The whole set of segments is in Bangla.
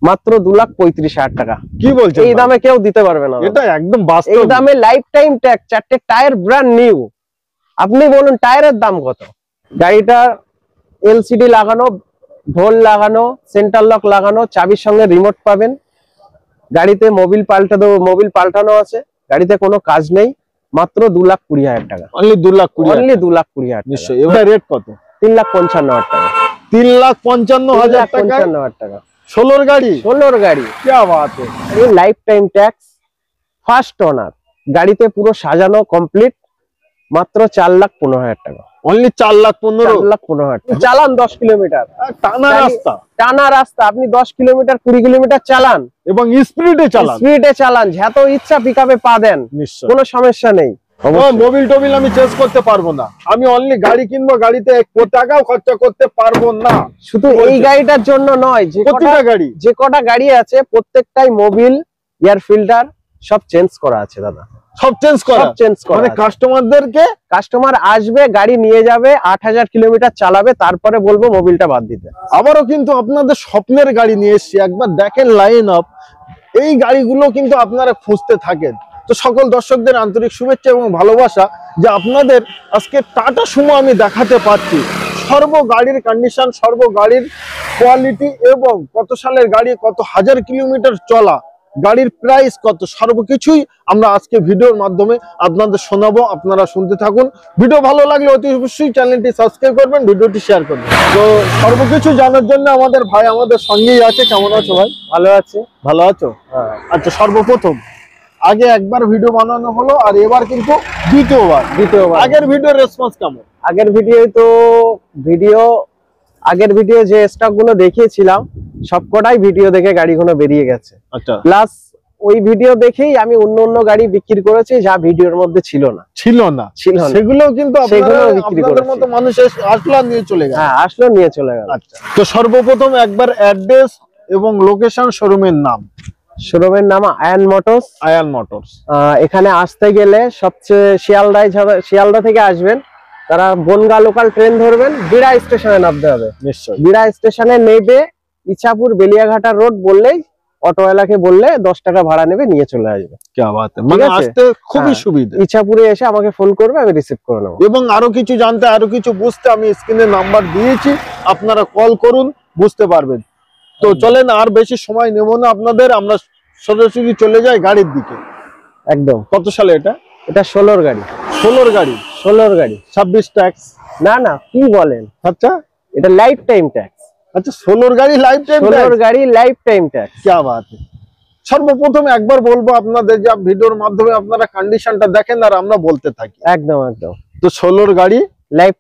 মাত্র 2,35,000 টাকা। কি বলছেন? এই দামে কেউ দিতে পারবে না, এটা একদম বাস্তব। এই দামে লাইফ টাইম ট্যাগ, 4টে টায়ার ব্র্যান্ড নিউ। আপনি বলুন টায়ারের দাম কত? গাড়িটা এলসিডি লাগানো, ঢোল লাগানো, সেন্টার লক লাগানো, চাবির সঙ্গে রিমোট পাবেন। গাড়িতে মোবিল পাল্টানো আছে। গাড়িতে কোনো কাজ নেই, মাত্র 2,20,000 টাকা। অনলি 2,20,000, অনলি 2,20,000 নিশ্চয়ই। এটা রেট কত? 3,55,000 টাকা। 3,55,000 টাকা। 16 গাড়ি, 16 গাড়ি। কি বাত है। এই life time tax, first owner, গাড়িতে পুরো সাজানো কমপ্লিট, মাত্র 4,15,000 টাকা। অনলি 4,15,000 টাকা। চালান 10 কিলোমিটার, টানা রাস্তা আপনি 10 কিলোমিটার 20 কিলোমিটার চালান এবং স্পিডে চালান, যত ইচ্ছা পিকআপে পা দেন, কোনো সমস্যা নেই। মোবিল টোবিল আমি চেঞ্জ করতে পারবো না, আমি অনলি গাড়ি কিনবো, গাড়িতে 1 টাকাও খরচা করতে পারবো না। শুধু এই গাড়িটার জন্য নয়, যে কটা গাড়ি আছে প্রত্যেকটাই মোবিল, এয়ার ফিল্টার সব চেঞ্জ করা আছে দাদা। সব চেঞ্জ করা মানে কাস্টমার আসবে, গাড়ি নিয়ে যাবে, 8,000 কিলোমিটার চালাবে, তারপরে বলবো মোবিলটা বাদ দিতে। আবারও কিন্তু আপনাদের স্বপ্নের গাড়ি নিয়ে এসেছি, একবার দেখেন লাইন আপ, এই গাড়িগুলো কিন্তু আপনারা খুঁজতে থাকেন। তো সকল দর্শকদের আন্তরিক শুভেচ্ছা এবং ভালোবাসা যে আপনাদের আজকে টাটা সুমো আমি দেখাতে পাচ্ছি। সর্ব গাড়ির কন্ডিশন, সর্ব গাড়ির কোয়ালিটি এবং কত সালের গাড়ি, কত হাজার কিলোমিটার চলা, গাড়ির প্রাইস কত, সর্বকিছুই আমরা আজকে ভিডিওর মাধ্যমে আপনাদের শোনাবো। আপনারা শুনতে থাকুন। ভিডিও ভালো লাগলে অতি অবশ্যই চ্যানেলটি সাবস্ক্রাইব করবেন, ভিডিওটি শেয়ার করবেন। তো সর্বকিছু জানার জন্য আমাদের ভাই আমাদের সঙ্গেই আছে। কেমন আছো ভাই? ভালো আছে। ভালো আছো? আচ্ছা, সর্বপ্রথম আগে একবার ভিডিও বানানো হলো আর এবার কিন্তু দ্বিতীয়বার। আগের ভিডিওর রেসপন্স কেমন? আগের ভিডিও যে স্টক গুলো দেখিয়েছিলাম সবকটাই ভিডিও দেখে গাড়িগুলো বেরিয়ে গেছে। আচ্ছা, প্লাস ওই ভিডিও দেখেই আমি অন্য গাড়ি বিক্রি করেছি যা ভিডিওর মধ্যে ছিল না। সেগুলো কিন্তু আপনাদের মতো মানুষ আসলো নিয়ে চলে গেল। হ্যাঁ, আসলো নিয়ে চলে গেল। আচ্ছা, তো সর্বপ্রথম একবার অ্যাড্রেস এবং লোকেশন, শোরুমের নাম। শোরুমের নাম আয়ান মোটরস। এখানে আসতে গেলে সবচেয়ে শিয়ালদা থেকে আসবেন, তারা বনগা লোকাল ট্রেন ধরবেন, বিড়া স্টেশনে নামতে হবে। নিশ্চয়ই বিড়া স্টেশনে নেবে, ইছাপুর বেলিয়াঘাটা রোড বললেই, অটোওয়ালাকে বললে 10 টাকা ভাড়া নেবে, নিয়ে চলে আসবে। কি বাত है, মানে আসতে খুবই সুবিধা। ইছাপুরে এসে আমাকে ফোন করবে, আমি রিসিভ করে নেব। এবং আরো কিছু জানতে, আরো কিছু বুঝতে আমি স্ক্রিনে নাম্বার দিয়েছি, আপনারা কল করুন, বুঝতে পারবেন। তো চলেন আর বেশি সময় নেব না আপনাদের, আমরা সরাসরি চলে যাই গাড়ির দিকে। একদম। কত সালে এটা? এটা 16 গাড়ি। 16 গাড়ি 26 ট্যাক্স? না, কি বলেন? আচ্ছা, এটা লাইফ টাইম ট্যাক্স। আচ্ছা, 16 গাড়ি লাইফ টাইম ট্যাক্স। 16 গাড়ি লাইফ টাইম ট্যাক্স। কি বাত है। সর্বপ্রথম একবার বলবো আপনাদের যে ভিডিওর মাধ্যমে আপনারা কন্ডিশনটা দেখেন আর আমরা বলতে থাকি। একদম। তো 16 গাড়ি life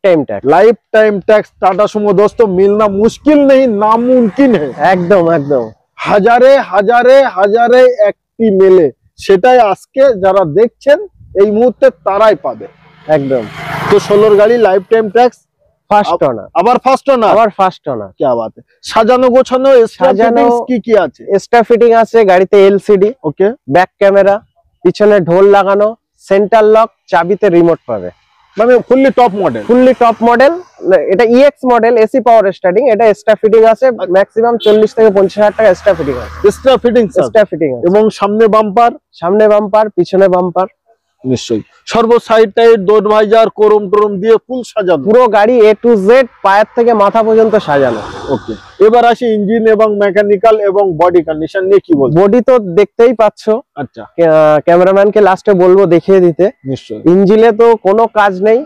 time tax Tata Sumo दोस्तों मिलना मुश्किल नहीं, नामुमकिन है। एकदम হাজারে হাজারে হাজারে একটি মেলে, সেটাই আজকে যারা দেখছেন এই মুহূর্তে তারাই পাবে। একদম। তো 16 গাড়ি life time tax, first owner. আবার ফার্স্ট ওনার। কি বাত है। সাজানো গোছানো কি আছে? এক্সট্রা ফিটিং আছে গাড়িতে, এলসিডি, ওকে, ব্যাক ক্যামেরা, পিছনে ঢোল লাগানো, সেন্টার লক, চাবিতে রিমোট পাবে। মানে ফুললি টপ মডেল। এটা ইএক্স মডেল, এসি পাওয়ার স্টার্টিং। এটা এক্সট্রা ফিটিং আছে, ম্যাক্সিমাম 40 থেকে 50,000 টাকা এক্সট্রা ফিটিং আছে। এক্সট্রা ফিটিং এবং সামনে বাম্পার, পিছনে বাম্পার। নিশ্চয়ই। সর্ব সাইড টাইড ডোর ভাইজার কোরম দিয়ে ফুল সাজানো, পুরো গাড়ি এ টু জেড পায়ের থেকে মাথা পর্যন্ত সাজানো। ওকে, এবার আসি ইঞ্জিন এবং মেকানিক্যাল এবং বডি কন্ডিশন নিয়ে কি বলবো। বডি তো দেখতেই পাচ্ছো। আচ্ছা, ক্যামেরাম্যানকে লাস্টে বলবো দেখিয়ে দিতে। নিশ্চয়ই। ইঞ্জিনে তো কোনো কাজ নেই,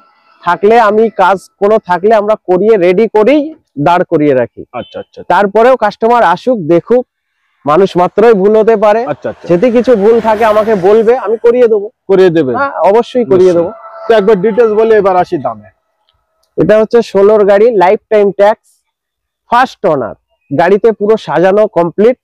থাকলে আমরা করিয়ে রেডি করেই দাঁড় করিয়ে রাখি। আচ্ছা, তারপরেও কাস্টমার আসুক, দেখুক, মানুষ মাত্রই ভুল হতে পারে। আচ্ছা, যদি কিছু ভুল থাকে আমাকে বলবে, আমি করিয়ে দেবো। হ্যাঁ, অবশ্যই করিয়ে দেবো। তো একবার ডিটেইলস বলে এবার আসি দামে। এটা হচ্ছে 16 গাড়ি life time tax, first owner, গাড়িতে পুরো সাজানো কমপ্লিট,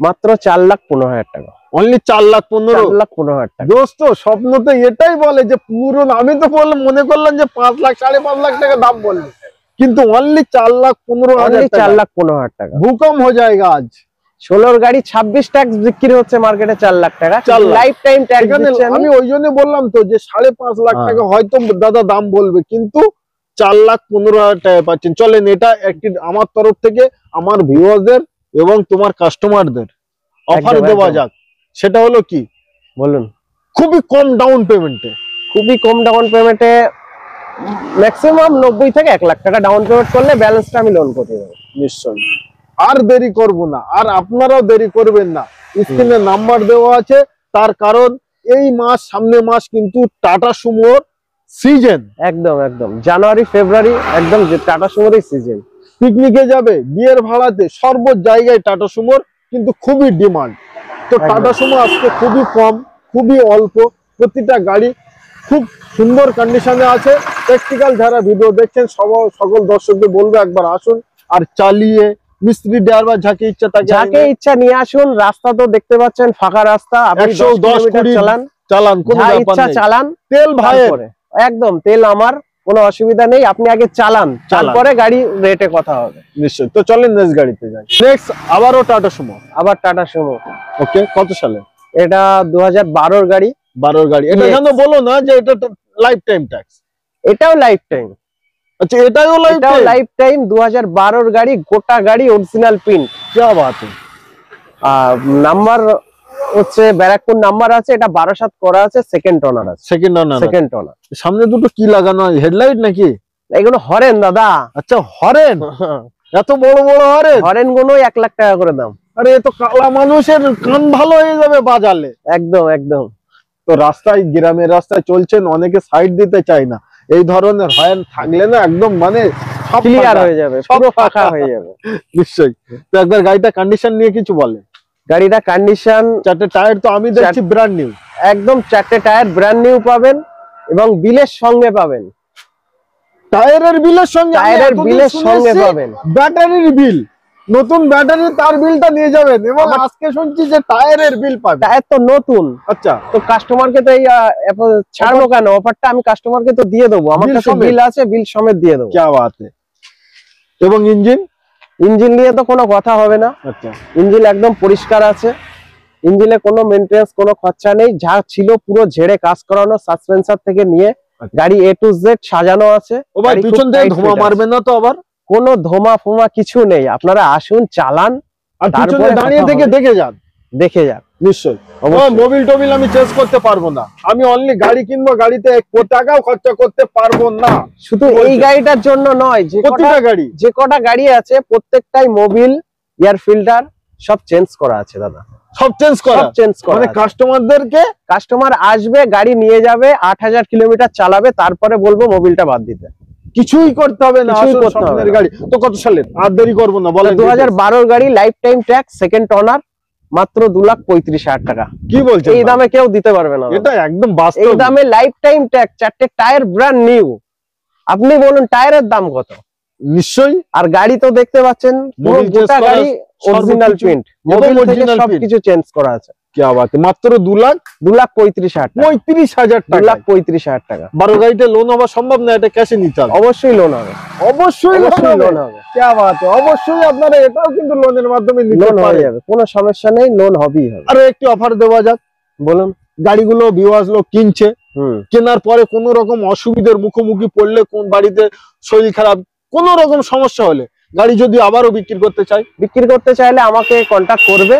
মাত্র 4,15,000 টাকা। অনলি 4,15,000 টাকা। দোস্ত স্বপ্ন তো এটাই বলে যে পুরো, আমি তো মনে করলাম যে 5 লাখ 5.5 লাখ টাকা দাম বলবে, কিন্তু অনলি 4,15,000 টাকা। ভূকম্প হয়ে যায়গা আজ। 16 গাড়ি 26 ট্যাক্স বিক্রি হচ্ছে মার্কেটে 4 লাখ টাকা। লাইফ টাইম ট্যাক্স আমি ওই জন্য বললাম তো যে 5.5 লাখ টাকা হয়তো দাদা দাম বলবে, কিন্তু 4,15,000 টাকা পাচ্ছেন। চলেন এটা একটি আমার তরফ থেকে আমার ভিউয়ারদের এবং তোমার কাস্টমারদের অফার দেওয়া যাক, সেটা হলো কি বলুন। খুবই কম ডাউন পেমেন্টে, খুবই কম ডাউন পেমেন্টে, ম্যাক্সিমাম 90 থেকে 1 লাখ টাকা ডাউন পেমেন্ট করলে ব্যালেন্সটা আমি লোন করে দেবো। নিশ্চয়ই। আর দেরি করব না, আর আপনারাও দেরি করবেন না, স্ক্রিনে নাম্বার দেওয়া আছে। তার কারণ এই মাস, সামনে মাস কিন্তু টাটা সুমোর সিজন, একদম একদম জানুয়ারি ফেব্রুয়ারি একদম টাটা সুমোর সিজন। পিকনিকে যাবে, বিয়ের ভাড়াতে, সর্ব জায়গায় টাটা সুমোর কিন্তু খুবই ডিমান্ড। তো টাটা সুমো আজকে খুবই কম, খুবই অল্প, প্রতিটা গাড়ি খুব সুন্দর কন্ডিশনে আছে। প্র্যাকটিক্যাল যারা ভিডিও দেখছেন সকল দর্শকদের বলবো একবার আসুন আর চালিয়ে মিস্ত্রি ড্রাইভার যাকে ইচ্ছা নিয়ে আসুন। রাস্তা তো দেখতে পাচ্ছেন ফাঁকা রাস্তা, আপনি 110 চালান, কোনো ব্যাপার নেই। চালান, তেল ভাইয়ের, একদম তেল আমার, কোনো অসুবিধা নেই। আপনি আগে চালান, তারপরে গাড়ি রেটে কথা হবে। নিশ্চয়ই। তো চলেন নেক্সট গাড়িতে যাই। নেক্সট আবারও টাটা সুমো, আবার টাটা সুমো। ওকে, কত সালে? এটা 2012 গাড়ি। 12 গাড়ি। এটা কেন বলো না যে এটা লাইফ টাইম ট্যাক্স? এটাও লাইফ টাইম। আচ্ছা, এটাও লাইফ টাইম। 2012 গাড়ি, গোটা গাড়ি অরিজিনাল প্রিন্ট। কি বাত! নাম্বার হচ্ছে ব্যারাকপুর নাম্বার আছে, এটা 12/7 করা আছে, সেকেন্ড ওনার আছে। সেকেন্ড ওনার। সামনে দুটো কি লাগানো আছে, হেডলাইট নাকি? এগুলো হরেন দাদা। আচ্ছা, হরেন। এত বড় বড় হরেন? হরেন গুলো 1 লাখ টাকা করে দাম। আরে এ তো কালা মানুষের কান ভালো হয়ে যাবে বাজালে। একদম একদম। তো রাস্তায়, গ্রামের রাস্তায় চলছেন, অনেকে সাইড দিতে চায় না, এই ধরনের হরেন থাকলে না একদম মানে ক্লিয়ার হয়ে যাবে, পুরো ফাঁকা হয়ে যাবে। নিশ্চয়ই। তো একবার গাড়িটা কন্ডিশন নিয়ে কিছু বলে। গাড়িটা কন্ডিশন, 4টে টায়ার তো আমি দেখছি ব্র্যান্ড নিউ। একদম 4টে টায়ার ব্র্যান্ড নিউ পাবেন এবং বিলের সঙ্গে পাবেন। টায়ারের বিলের সঙ্গে? টায়ারের বিলের সঙ্গে পাবেন ব্যাটারির বিল, নতুন ব্যাটারি, তার বিলটা নিয়ে যাবেন। এবং আজকে শুনছি যে টায়ারের বিল পাবেন। টায়ার তো নতুন। আচ্ছা, তো কাস্টমারকে তো এই ছাড়বো কেন, অফারটা আমি কাস্টমারকে তো দিয়ে দেবো। আমার কাছে বিল আছে, বিল সমেত দিয়ে দেবো। কি বাত! এবং ইঞ্জিন নিয়ে তো কোনো কথা হবে না। আচ্ছা, ইঞ্জিন একদম পরিষ্কার আছে, ইঞ্জিনে কোনো মেইনটেনেন্স, কোনো খরচা নেই। যা ছিল পুরো ঝেড়ে কাজ করানো, সাসপেন্সার থেকে নিয়ে গাড়ি A to Z সাজানো আছে। ও ভাই, পিছন থেকে ধোঁয়া মারবে না তো আবার? কোনো ধোঁয়া ফোমা কিছু নেই। আপনারা আসুন, চালান, আর পিছনে দাঁড়িয়ে থেকে দেখে যান। নিশ্চয়ই। মোবিল টোবিল আমি চেঞ্জ করতে পারবো না, আমি অনলি গাড়ি কিনবো, গাড়িতে 1 টাকাও খরচা করতে পারবো না। শুধু এই গাড়িটার জন্য নয়, যে কটা গাড়ি আছে প্রত্যেকটাই মোবিল, এয়ার ফিল্টার সব চেঞ্জ করা আছে দাদা। সব চেঞ্জ করা মানে কাস্টমার আসবে, গাড়ি নিয়ে যাবে, 8000 কিলোমিটার চালাবে, তারপরে বলবো মোবিলটা বাদ দিতে। কিছুই করতে হবে না, স্বপ্নের গাড়ি। তো কত সালের? আর দেরি করবো না, বলেন। 2012 গাড়ি, লাইফ টাইম ট্যাক্স, সেকেন্ড ওনার, মাত্র 2,35,000 টাকা। কি বলছেন? এই দামে কেউ দিতে পারবে না। এটা একদম বাস্তব। এই দামে লাইফ টাইম ট্যাক্স, 4টে টায়ার ব্র্যান্ড নিউ। আপনি বলুন টায়ারের দাম কত? নিশ্চয়ই। আর গাড়ি তো দেখতে পাচ্ছেন পুরো গোটা গাড়ি অরিজিনাল প্রিন্ট, মোবিল থেকে সবকিছু চেঞ্জ করা আছে। কি বাত! মাত্র 2,35,000 টাকা। 35,000 টাকা। 2,35,000 টাকা। 12 গাড়িতে লোন হওয়া সম্ভব না, এটা ক্যাশে নিতে হবে। অবশ্যই লোন হবে, অবশ্যই লোন হবে। কি বাত! অবশ্যই আপনারা এটাও কিন্তু লোনের মাধ্যমে নিতে পারবেন, কোনো সমস্যা নেই, লোন হবেই হবে। আরে একটু অফার দেওয়া যাক, বলুন। গাড়িগুলো ভিউয়ার্স লোক কিনছে, কেনার পরে কোনো রকম অসুবিধার মুখোমুখি পড়লে, কোন বাড়িতে শরীর খারাপ, কোন রকম সমস্যা হলে, গাড়ি যদি আবারও বিক্রি করতে চাইলে আমাকে কন্টাক্ট করবে,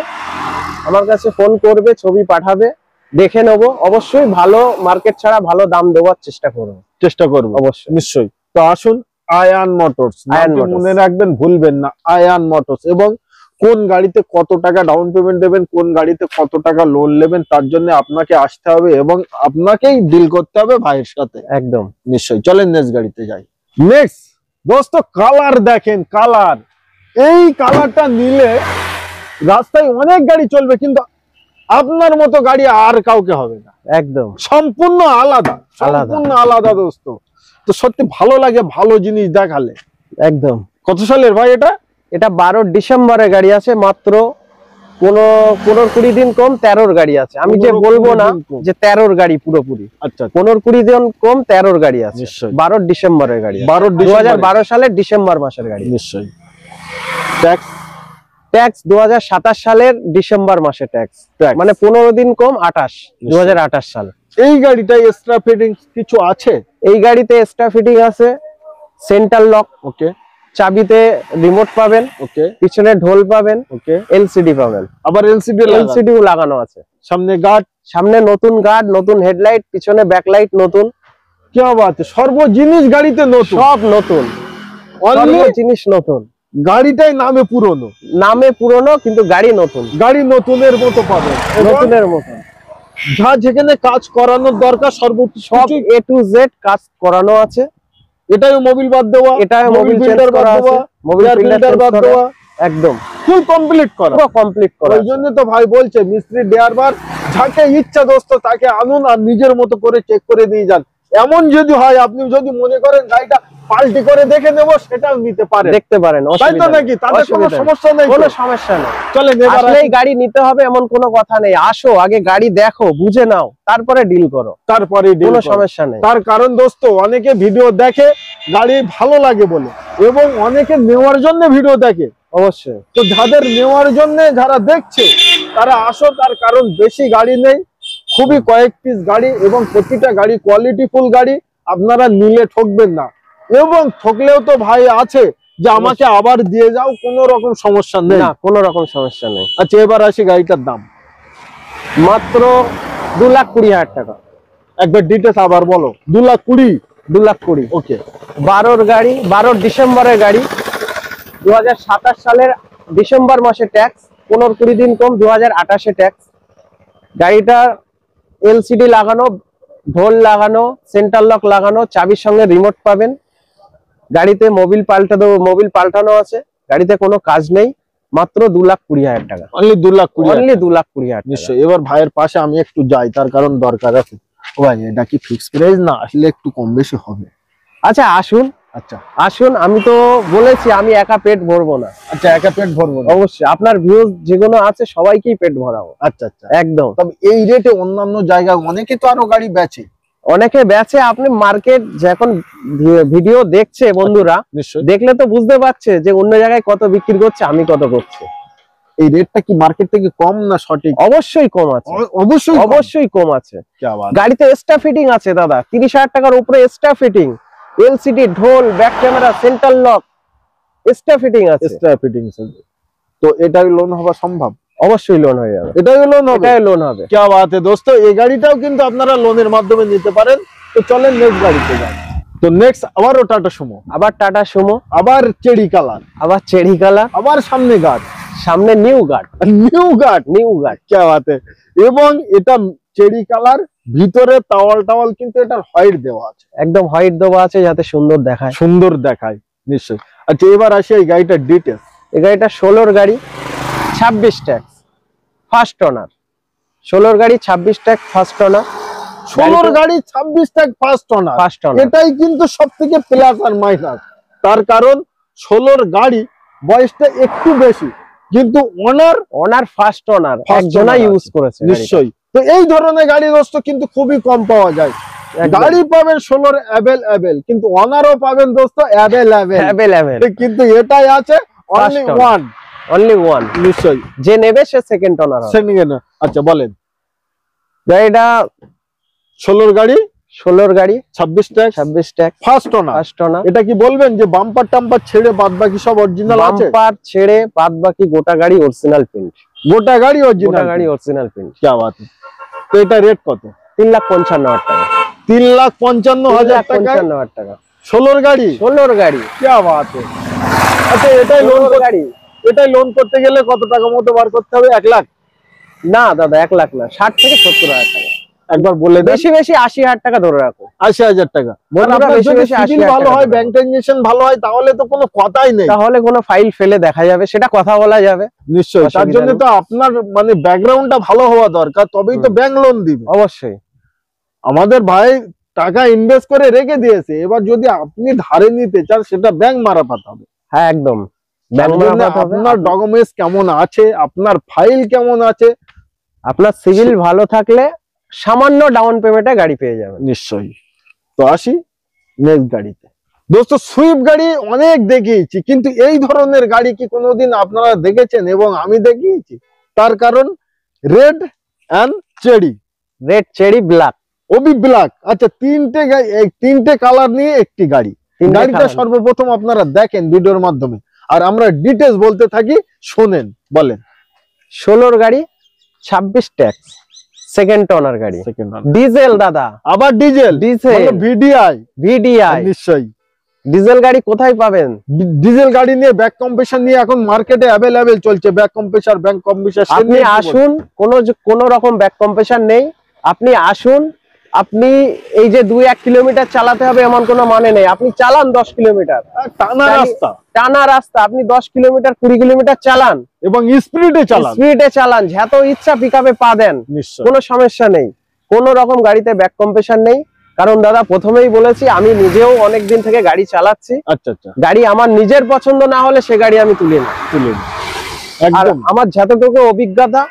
আমার কাছে ফোন করবে, ছবি পাঠাবে, দেখে নেবো। অবশ্যই ভালো মার্কেট ছাড়া ভালো দাম দেওয়ার চেষ্টা করবো অবশ্যই। নিশ্চয়ই। তো আসুন আয়ান মোটরস, মনে রাখবেন, ভুলবেন না, আয়ান মোটরস। এবং কোন গাড়িতে কত টাকা ডাউন পেমেন্ট দেবেন, কোন গাড়িতে কত টাকা লোন নেবেন, তার জন্য আপনাকে আসতে হবে এবং আপনাকেই ডিল করতে হবে ভাইয়ের সাথে। একদম নিশ্চয়ই। চলেন নেক্সট গাড়িতে যাই। নেক্সট দোস্ত, কালার দেখেন, কালার। এই কালারটা নিলে রাস্তায় অনেক গাড়ি চলবে, কিন্তু আপনার মতো গাড়ি আর কাউকে হবে না। একদম সম্পূর্ণ আলাদা দোস্ত। তো সত্যি ভালো লাগে ভালো জিনিস দেখালে। একদম। কত সালের ভাই এটা? এটা 12 ডিসেম্বরের গাড়ি আছে, মাত্র 15-20 দিন কম 13 গাড়ি আছে। আমি যে বলবো না যে 13 গাড়ি পুরোপুরি। আচ্ছা, 15-20 দিন কম 13 গাড়ি আছে। 12 ডিসেম্বরের গাড়ি, 2012 সালের ডিসেম্বর মাসের গাড়ি। নিশ্চয়ই। ট্যাক্স 2027 সালের ডিসেম্বর মাসে ট্যাক্স, মানে 15 দিন কম 2028 সাল। এই গাড়িটায় এক্সট্রা ফিটিং কিছু আছে? এই গাড়িতে এক্সট্রা ফিটিং আছে, সেন্টার লক, ওকে, চাবিতে রিমোট পাবেন, ওকে পিছনে ঢোল পাবেন, ওকে এলসিডি পাবেন, আবার এলসিডিও লাগানো আছে। সামনে গার্ড, সামনে নতুন গার্ড, নতুন হেডলাইট, পিছনে ব্যাকলাইট নতুন। কি বাত, সর্ব জিনিস গাড়িতে নতুন, সব নতুন, অনলি সব জিনিস নতুন। গাড়িটাই নামে পুরনো, নামে পুরনো কিন্তু গাড়ি নতুন, গাড়ি নতুনের মতো পাবেন, নতুনের মতন। যা যেখানে কাজ করানোর দরকার সর্বোচ্চ সব A to Z কাজ করানো আছে। এটাও মোবিল বাদ দেওয়া, এটাও মোবিল ফিল্টার বাদ দেওয়া, মোবিল ফিল্টার বাদ দেওয়া, একদম ফুল কমপ্লিট করা, পুরো কমপ্লিট করা। ওই জন্য তো ভাই বলছে মিস্ত্রি ড্রাইভার যাকে ইচ্ছা দোস্ত তাকে আনুন আর নিজের মতো করে চেক করে দিয়ে যান। এমন যদি হয় আপনি যদি মনে করেন গাড়িটা পাল্টি করে দেখে নেব, সেটাও নিতে পারেন, দেখতে পারেন, তাই তো নাকি? তাতে কোনো সমস্যা নেই, কোনো সমস্যা নেই। চলেন এবার আসলেই গাড়ি নিতে হবে এমন কোনো কথা নেই। আসো আগে গাড়ি দেখো, বুঝে নাও, তারপরে ডিল করো, তারপরে কোনো সমস্যা নেই। তার কারণ দোস্ত অনেকে ভিডিও দেখে গাড়ি ভালো লাগে বলে, এবং অনেকে নেওয়ার জন্য ভিডিও দেখে, অবশ্যই। তো যাদের নেওয়ার জন্য যারা দেখছে তারা আসো, তার কারণ বেশি গাড়ি নেই, খুবই কয়েক পিস গাড়ি, এবং প্রতিটা গাড়ি কোয়ালিটিফুল গাড়ি, আপনারা নিলে ঠকবেন না, এবং ঠকলেও তো ভাই আছে যে আমাকে আবার দিয়ে যাও, কোনো রকম সমস্যা নেই, না কোনো রকম সমস্যা নেই। আচ্ছা এবার আসি গাড়িটার দাম, মাত্র 2,20,000 টাকা। একবার ডিটেলস আবার বলো। 2,20,000, 2,20,000। ওকে। 12 গাড়ি, 12 ডিসেম্বরের গাড়ি, 2027 সালের ডিসেম্বর মাসে ট্যাক্স, 15-20 দিন কম 2028 ট্যাক্স। গাড়িটা এলসিডি লাগানো, ঢোল লাগানো, সেন্টার লক লাগানো, চাবির সঙ্গে রিমোট পাবেন। গাড়িতে মোবিল পাল্টানো আছে। গাড়িতে কোনো কাজ নেই, মাত্র 2,20,000 টাকা। অনলি 2,20,000, অনলি 2,20,000 নিশ্চয়ই। এবার ভাইয়ের পাশে আমি একটু যাই, তার কারণ দরকার আছে। ও ভাই এটা কি ফিক্স প্রাইস না, আসলে একটু কম বেশি হবে? আচ্ছা আসুন, আচ্ছা আসুন। আমি তো বলেছি আমি একা পেট ভরবো না। আচ্ছা, একা পেট ভরবো না? অবশ্যই আপনার ভিউজ যেগুলো আছে সবাইকেই পেট ভরাবো। আচ্ছা আচ্ছা, একদম। তবে এই রেটে অন্যান্য জায়গায় অনেকে তো আরো গাড়ি বেচে, অনেকে বেচে। আপনি মার্কেট যখন ভিডিও দেখছে বন্ধুরা, নিশ্চয়ই দেখলে তো বুঝতে পারছে যে অন্য জায়গায় কত বিক্রি করছে, আমি কত করছি। এই রেটটা কি মার্কেট থেকে কম না সঠিক? অবশ্যই কম আছে, অবশ্যই অবশ্যই কম আছে। কি আবার গাড়িতে এক্সট্রা ফিটিং আছে দাদা, 30,000 টাকার উপরে এক্সট্রা ফিটিং, এলসিডি, ঢোল, back camera, centre lock, extra fitting আছে। এক্সট্রা ফিটিং, তো এটাই লোন হওয়া সম্ভব? অবশ্যই লোন হয়ে যাবে, এটাই লোন হবে, এটাই লোন হবে। কি বাত है দোস্ত, এই গাড়িটাও কিন্তু আপনারা লোনের মাধ্যমে নিতে পারেন। তো চলেন নেক্সট গাড়িতে যাই। তো নেক্সট আবারও টাটা সুমো, আবার টাটা সুমো, আবার চেরি কালার, আবার চেরি কালার, আবার সামনে গার্ড, সামনে new guard, new guard, new guard. কি বাত है, এবং এটা চেরি কালার, ভিতরে টাওয়াল কিন্তু এটা হোয়াইট দেওয়া আছে, একদম হোয়াইট দেওয়া আছে যাতে সুন্দর দেখায়, সুন্দর দেখায়, নিশ্চয়ই। আচ্ছা এবার আসি এই গাড়িটার ডিটেলস। এই গাড়িটা 16 গাড়ি, 26 ট্যাক্স, ফার্স্ট ওনার। 16 গাড়ি, 26 ট্যাক্স, ফার্স্ট ওনার। 16 গাড়ি, 26 টাকা ফার্স্ট ওনার, ফার্স্ট ওনার। এটাই কিন্তু সবথেকে প্লাস আর মাইনাস। তার কারণ 16 গাড়ি বয়সটা একটু বেশি, কিন্তু ওনার ফার্স্ট ওনার একজনই ইউজ করেছে, নিশ্চয়ই। তো এই ধরনের গাড়ি দোস্ত কিন্তু খুবই কম পাওয়া যায়। গাড়ি পাবেন 16 অ্যাভেলেবল, কিন্তু ওনারও পাবেন দোস্ত অ্যাভেলেবল, কিন্তু এটাই আছে অনলি ওয়ান, অনলি ওয়ান। নিশ্চয়ই, যে নেবে সে সেকেন্ড ওনার হবে। আচ্ছা বলেন, গাড়িটা 16 গাড়ি, 16 গাড়ি, 26 tax, 26 tax, first owner. First owner. এটা কি বলবেন যে বাম্পার টাম্পার ছেড়ে বাদ বাকি সব অরিজিনাল আছে? বাম্পার ছেড়ে বাদ বাকি গোটা গাড়ি অরিজিনাল প্রিন্ট, গোটা গাড়ি অরিজিনাল, গোটা গাড়ি অরিজিনাল প্রিন্ট। কি বাত है। তো এটা রেট কত? 3,55,000 টাকা, 3,55,000 টাকা, 3,55,000 টাকা। 16 গাড়ি, 16 গাড়ি। কি বাত है। আচ্ছা এটাই লোন গাড়ি, এটাই লোন করতে গেলে কত টাকা মতো বার করতে হবে? 1 লাখ? না দাদা 1 লাখ না, 60 থেকে 70,000 টাকা। একবার বলে দেন। বেশি বেশি 80,000 টাকা ধরে রাখো। 80,000 টাকা। বন্ধুরা বেশি বেশি 80,000 ভালো হয়, ব্যাংক ট্রানজাকশন ভালো হয়, তাহলে তো কোনো কথাই নেই, তাহলে কোনো ফাইল ফেলে দেখা যাবে, সেটা কথা বলা যাবে। নিশ্চয়ই। তার জন্য তো আপনার মানে ব্যাকগ্রাউন্ডটা ভালো হওয়া দরকার, তবেই তো ব্যাংক লোন দিবে। অবশ্যই। আমাদের ভাই টাকা ইনভেস্ট করে রেখে দিয়েছে, এবার যদি আপনি ধারে নিতে চান সেটা ব্যাংক মারাফত হবে। হ্যাঁ একদম, আপনার ডকুমেন্টস কেমন আছে, আপনার ফাইল কেমন আছে, আপনার সিভিল ভালো থাকলে সামান্য ডাউন পেমেন্টে গাড়ি পেয়ে যাবেন। নিশ্চয়ই। তো আসি নেক্সট গাড়িতে। দোস্ত সুইফট গাড়ি অনেক দেখিয়েছি, কিন্তু এই ধরনের গাড়ি কি কোনোদিন আপনারা দেখেছেন? এবং আমি দেখিয়েছি, তার কারণ red and cherry, red cherry black, ওবি ব্ল্যাক। আচ্ছা তিনটে কালার নিয়ে একটি গাড়ি, গাড়িটা সর্বপ্রথম আপনারা দেখেন ভিডিওর মাধ্যমে, আর আমরা ডিটেইলস বলতে থাকি, শোনেন। বলেন। 16 গাড়ি, 26 ট্যাক্স, সেকেন্ড ওনার গাড়ি, ডিজেল দাদা, আবার ডিজেল, ভিডিআই নিশ্চয়ই। ডিজেল গাড়ি কোথায় পাবেন? ডিজেল গাড়ি নিয়ে ব্যাক কম্প্রেসার নিয়ে এখন মার্কেটে অ্যাভেলেবেল চলছে। ব্যাক কম্প্রেসার, ব্যাক কম্প্রেসার, আপনি আসুন, কোনো রকম ব্যাক কম্প্রেসার নেই। আপনি আসুন, আপনি এই যে 2-1 কিলোমিটার চালাতে হবে এমন কোনো মানে নেই। আপনি চালান 10 কিলোমিটার, টানা রাস্তা, আপনি 10 কিলোমিটার 20 কিলোমিটার চালান এবং স্পিডে চালান, যত ইচ্ছা পিকআপে পা দেন, কোনো সমস্যা নেই। কোনো রকম গাড়িতে ব্যাক কম্প্রেসার নেই। কারণ দাদা প্রথমেই বলেছি, আমি নিজেও অনেকদিন থেকে গাড়ি চালাচ্ছি। আচ্ছা আচ্ছা। গাড়ি আমার নিজের পছন্দ না হলে সে গাড়ি আমি তুলি না। আর আমার যতটুকু অভিজ্ঞতা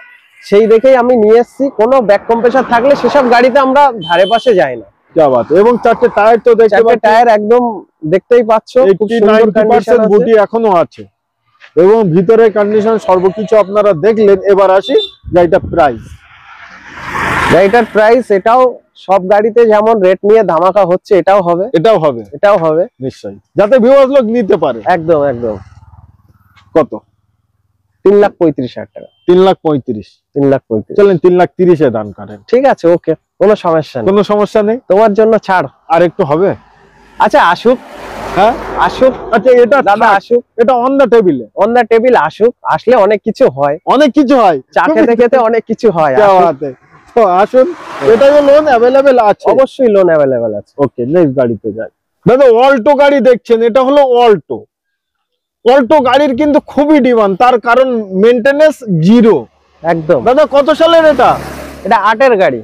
সেই দেখেই আমি নিয়ে এসেছি। কোনো ব্যাক কম্প্রেসার থাকলে সেসব গাড়িতে আমরা ধারে পাশে যাই না। এবং 4টে টায়ার তো দেখতে পাচ্ছেন, টায়ার একদম দেখতেই পাচ্ছ, খুব সুন্দর কন্ডিশন বুটি এখনো আছে এবং ভিতরে কন্ডিশন সর্বকিছু আপনারা দেখলেন। এবার আসি গাড়িটা প্রাইস। গাড়িটার প্রাইস, এটাও সব গাড়িতে যেমন রেট নিয়ে ধামাকা হচ্ছে, এটাও হবে নিশ্চয়ই, যাতে ভিউয়ার্স লোক নিতে পারে। একদম। কত? 3,35,000 টাকা। 3,35,000। চলেন 3,30,000 দান করেন। ঠিক আছে, ওকে, কোনো সমস্যা নেই, তোমার জন্য ছাড়। আর একটু হবে? আচ্ছা আসুক। হ্যাঁ আসুক। আচ্ছা এটা দাদা আসুক, এটা অন দা টেবিল আসুক। আসলে অনেক কিছু হয়, চা খেতে অনেক কিছু হয়। তো আসুন, এটাও লোন অ্যাভেলেবেল আছে? অবশ্যই লোন অ্যাভেলেবেল আছে। ওকে, নেক্সট গাড়িতে যাই। দাদা অল্টো গাড়ি দেখছেন, এটা হলো অল্টো গাড়ির কিন্তু খুবই ডিমান্ড, তার কারণ মেইনটেনেন্স জিরো একদম। দাদা কত সালের এটা? এটা 8 গাড়ি,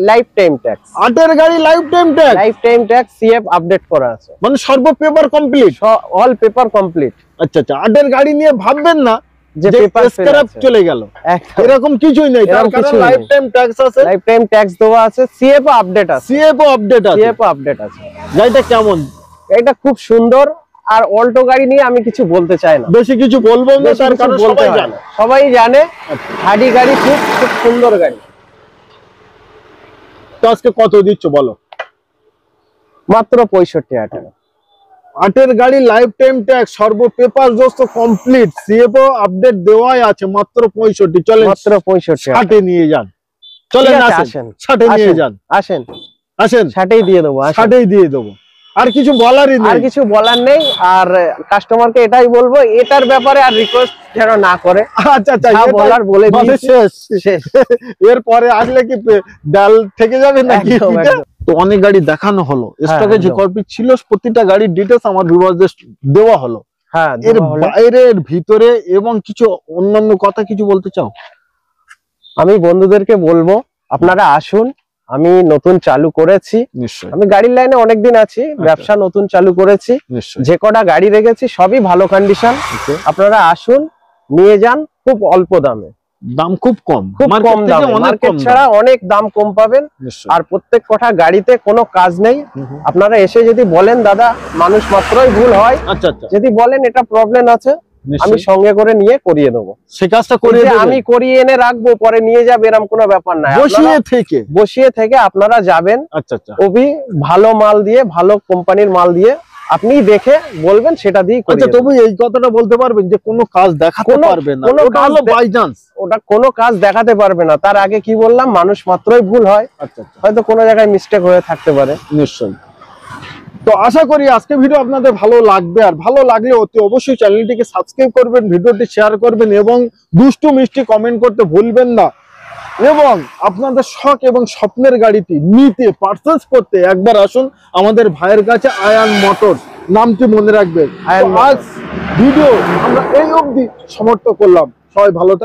লাইফ টাইম ট্যাক্স। 8 গাড়ি life time tax, CF update করা আছে, মানে সর্ব paper complete, all paper complete. আচ্ছা আচ্ছা। 8 গাড়ি নিয়ে ভাববেন না যে পেপার স্ক্র্যাপ চলে গেল, এরকম কিছুই নেই। তার কারণ লাইফ টাইম ট্যাক্স আছে, লাইফ টাইম ট্যাক্স দেওয়া আছে, সিএফ আপডেট আছে। গাড়িটা কেমন? এটা খুব সুন্দর। আর অল্টো গাড়ি নিয়ে আমি কিছু বলতে চাই না, বেশি কিছু বলবো না, তার কারণ সবাই জানে হাডি গাড়ি খুব সুন্দর গাড়ি। তো আজকে কত দিচ্ছ বলো? মাত্র 65,000 টাকা। 8 গাড়ি লাইফ টাইম ট্যাক্স, সর্ব পেপার দোস্ত কমপ্লিট, সিএফও আপডেট দেওয়াই আছে, মাত্র 65। চলেন মাত্র 65 60 নিয়ে যান। চলেন আসেন 60 নিয়ে যান। আসেন 60 দিয়ে দেবো। আর কিছু বলার নেই। আর কাস্টমারকে এটাই বলবো, এটার ব্যাপারে আর রিকোয়েস্ট যেন না করে। আচ্ছা আচ্ছা, বলার বলে শেষ। এরপরে আসলে কি ডাল থেকে যাবে নাকি? তো অনেক গাড়ি দেখানো হলো, স্টকে যে কপি ছিল প্রতিটা গাড়ির ডিটেইলস আমার ভিউয়ারদের দেওয়া হলো। হ্যাঁ, এর বাইরের ভিতরে এবং কিছু অন্যান্য কথা কিছু বলতে চাও? আমি বন্ধুদেরকে বলবো, আপনারা আসুন। আমি নতুন চালু করেছি, আমি গাড়ির লাইনে অনেকদিন আছি, ব্যবসা নতুন চালু করেছি। যে কটা গাড়ি রেখেছি সবই ভালো কন্ডিশন। আপনারা আসুন, নিয়ে যান, খুব অল্প দামে, দাম খুব কম, মার্কেট ছাড়া অনেক দাম কম পাবেন। আর প্রত্যেক কটা গাড়িতে কোনো কাজ নেই। আপনারা এসে যদি বলেন দাদা মানুষ মাত্রই ভুল হয়, যদি বলেন এটা প্রবলেম আছে, আমি সঙ্গে করে নিয়ে করিয়ে দেবো। সে কাজটা করে আমি করিয়ে এনে রাখবো, পরে নিয়ে যাবে, এরকম কোনো ব্যাপার নাই। বসিয়ে থেকে আপনারা যাবেন, ওবি ভালো মাল দিয়ে, ভালো কোম্পানির মাল দিয়ে আপনি দেখে বলবেন, সেটা দিয়ে। আচ্ছা, তবু এই কথাটা বলতে পারবেন যে কোনো কাজ দেখাতে পারবে না, ওটা কোনো কাজ দেখাতে পারবে না। তার আগে কি বললাম, মানুষ মাত্রই ভুল হয়। হয়তো কোনো জায়গায় মিস্টেক হয়ে থাকতে পারে। নিশ্চয়ই। তো আশা করি আজকে ভিডিও আপনাদের ভালো লাগবে, আর ভালো লাগলে অতি অবশ্যই চ্যানেলটিকে সাবস্ক্রাইব করবেন, ভিডিওটি শেয়ার করবেন এবং দুষ্টু মিষ্টি কমেন্ট করতে ভুলবেন না। এবং আপনাদের শখ এবং স্বপ্নের গাড়িটি নিতে, পারচেজ করতে একবার আসুন আমাদের ভাইয়ের কাছে, আয়ান মোটরস, নামটি মনে রাখবেন। আজ ভিডিও আমরা এই অবধি সমাপ্ত করলাম। সবাই ভালো থাকবেন।